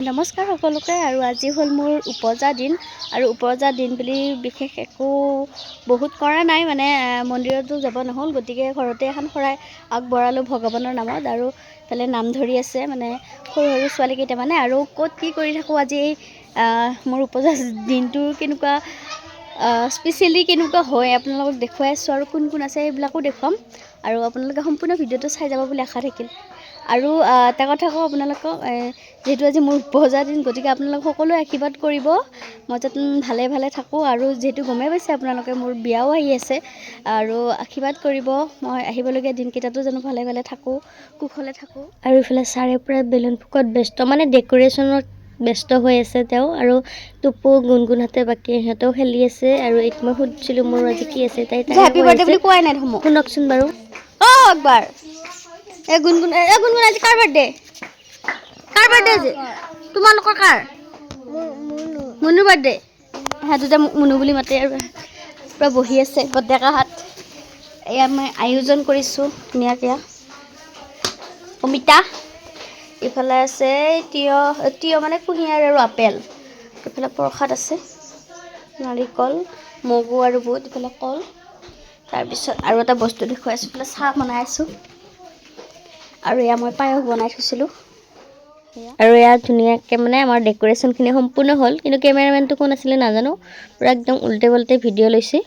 নমস্কাৰ সকলোকে আৰু আজি হ'ল মোৰ উপজা দিন আৰু উপজা দিন বুলি বিশেষ একো বহুত কৰা নাই মানে মন্দিৰতো যাব নহ'ল গতিকে ঘৰতে এখন শৰাই আগবঢ়ালোঁ ভগৱানৰ নামত আৰু তালে নাম ধৰি আছে মানে সৰু সৰু ছোৱালী কেইটামানে আৰু ক'ত কি কৰি থাকোঁ আজি মোৰ উপজা দিনটো কেনেকুৱা স্পেচিয়েলি কেনেকুৱা হয় আপোনালোকক দেখুৱাই আছোঁ আৰু কোন কোন আছে এইবিলাকো দেখুৱাম আৰু আপোনালোকে সম্পূৰ্ণ ভিডিঅ'টো চাই যাব বুলি আশা থাকিল আৰু এটা কথা কওঁ আপোনালোকক যেহেতু আজি মোৰ উপজা দিন গতিকে আপোনালোক সকলোৱে আশীৰ্বাদ কৰিব মই যাতে ভালে ভালে থাকোঁ আৰু যেহেতু গমেই পাইছে আপোনালোকে মোৰ বিয়াও আহি আছে আৰু আশীৰ্বাদ কৰিব মই আহিবলগীয়া দিনকেইটাতো যেন ভালে ভালে থাকোঁ কুশলে থাকোঁ আৰু ইফালে ছাৰে পূৰা বেলুন ফুকত ব্যস্ত মানে ডেক'ৰেশ্যনত ব্যস্ত হৈ আছে তেওঁ আৰু টুপু গুণগুণহঁতে বাকী সিহঁতেও খেলি আছে আৰু এইটো মই সুধিছিলোঁ মোৰ আজি কি আছে তাই হেপী বাৰ্থডে বুলি কোৱাই নাই দেখোন শুনকচোন বাৰু একবাৰ গুণগুণ আজি কাৰ বাৰ্থডে আজি তোমালোকৰ কাৰ মুনুৰ বাৰ্থডে সিহঁতে মুনু বুলি মাতে আৰু পূৰা বহি আছে ডেকাহাত এয়া মই আয়োজন কৰিছোঁ ধুনীয়াকৈ অমিতা ইফালে আছে তিয়হ মানে কুঁহিয়াৰ আৰু আপেল ইফালে প্ৰসাদ আছে নাৰিকল মগু আৰু বুট ইফালে কল তাৰপিছত আৰু এটা বস্তু দেখুৱাই আছোঁ ইফালে চাহ বনাই আছোঁ আৰু এয়া মই পায়স বনাই থৈছিলোঁ আৰু এয়া ধুনীয়াকৈ মানে আমাৰ ডেক'ৰেশ্যনখিনি সম্পূৰ্ণ হ'ল কিন্তু কেমেৰামেনটো কোন আছিলে নাজানো পূৰা একদম উল্টে পাল্টে ভিডিঅ' লৈছে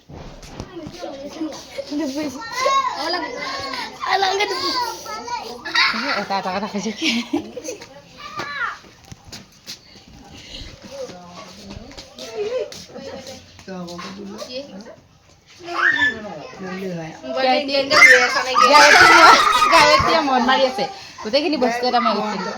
মন মাৰি আছে গোটেইখিনি বস্তু এটা মই উঠিলোঁ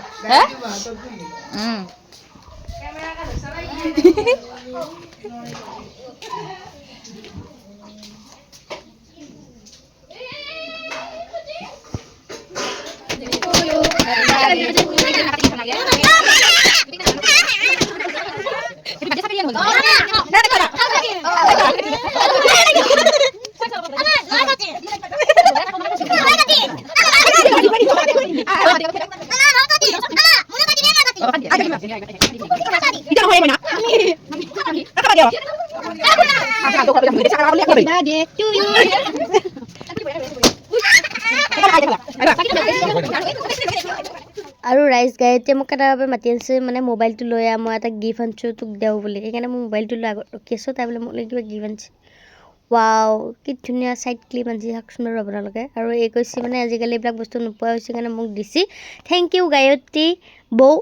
আৰু ৰাইজ গায়ত্ৰীয়ে মোক এটা বাবে মাতি আছে মানে মোবাইলটো লৈ মই এটা গিফ্ট আনিছোঁ তোক দেওঁ বুলি সেইকাৰণে মই মোবাইলটো লৈ আগত ৰখি আছোঁ তাই বোলে মোক কিবা গিফ্ট আনিছে ৱাও কি ধুনীয়া চাইড ক্লিপ আনিছে চাওকচোন বাৰু আপোনালোকে আৰু এই কৈছে মানে আজিকালি এইবিলাক বস্তু নোপোৱা হৈছে কাৰণে মোক দিছে থেংক ইউ গায়ত্ৰী বৌ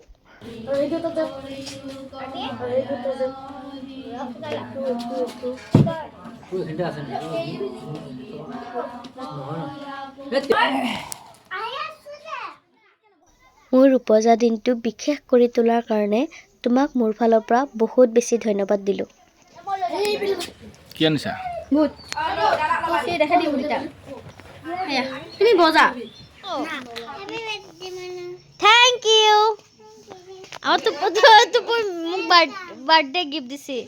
মোৰ উপজা দিনটো বিশেষ কৰি তোলাৰ কাৰণে তোমাক মোৰ ফালৰ পৰা বহুত বেছি ধন্যবাদ দিলোঁ কি আনিছা তুমি বজা থেংক ইউ আৰু মোক বাৰ্থডে গিফ্ট দিছে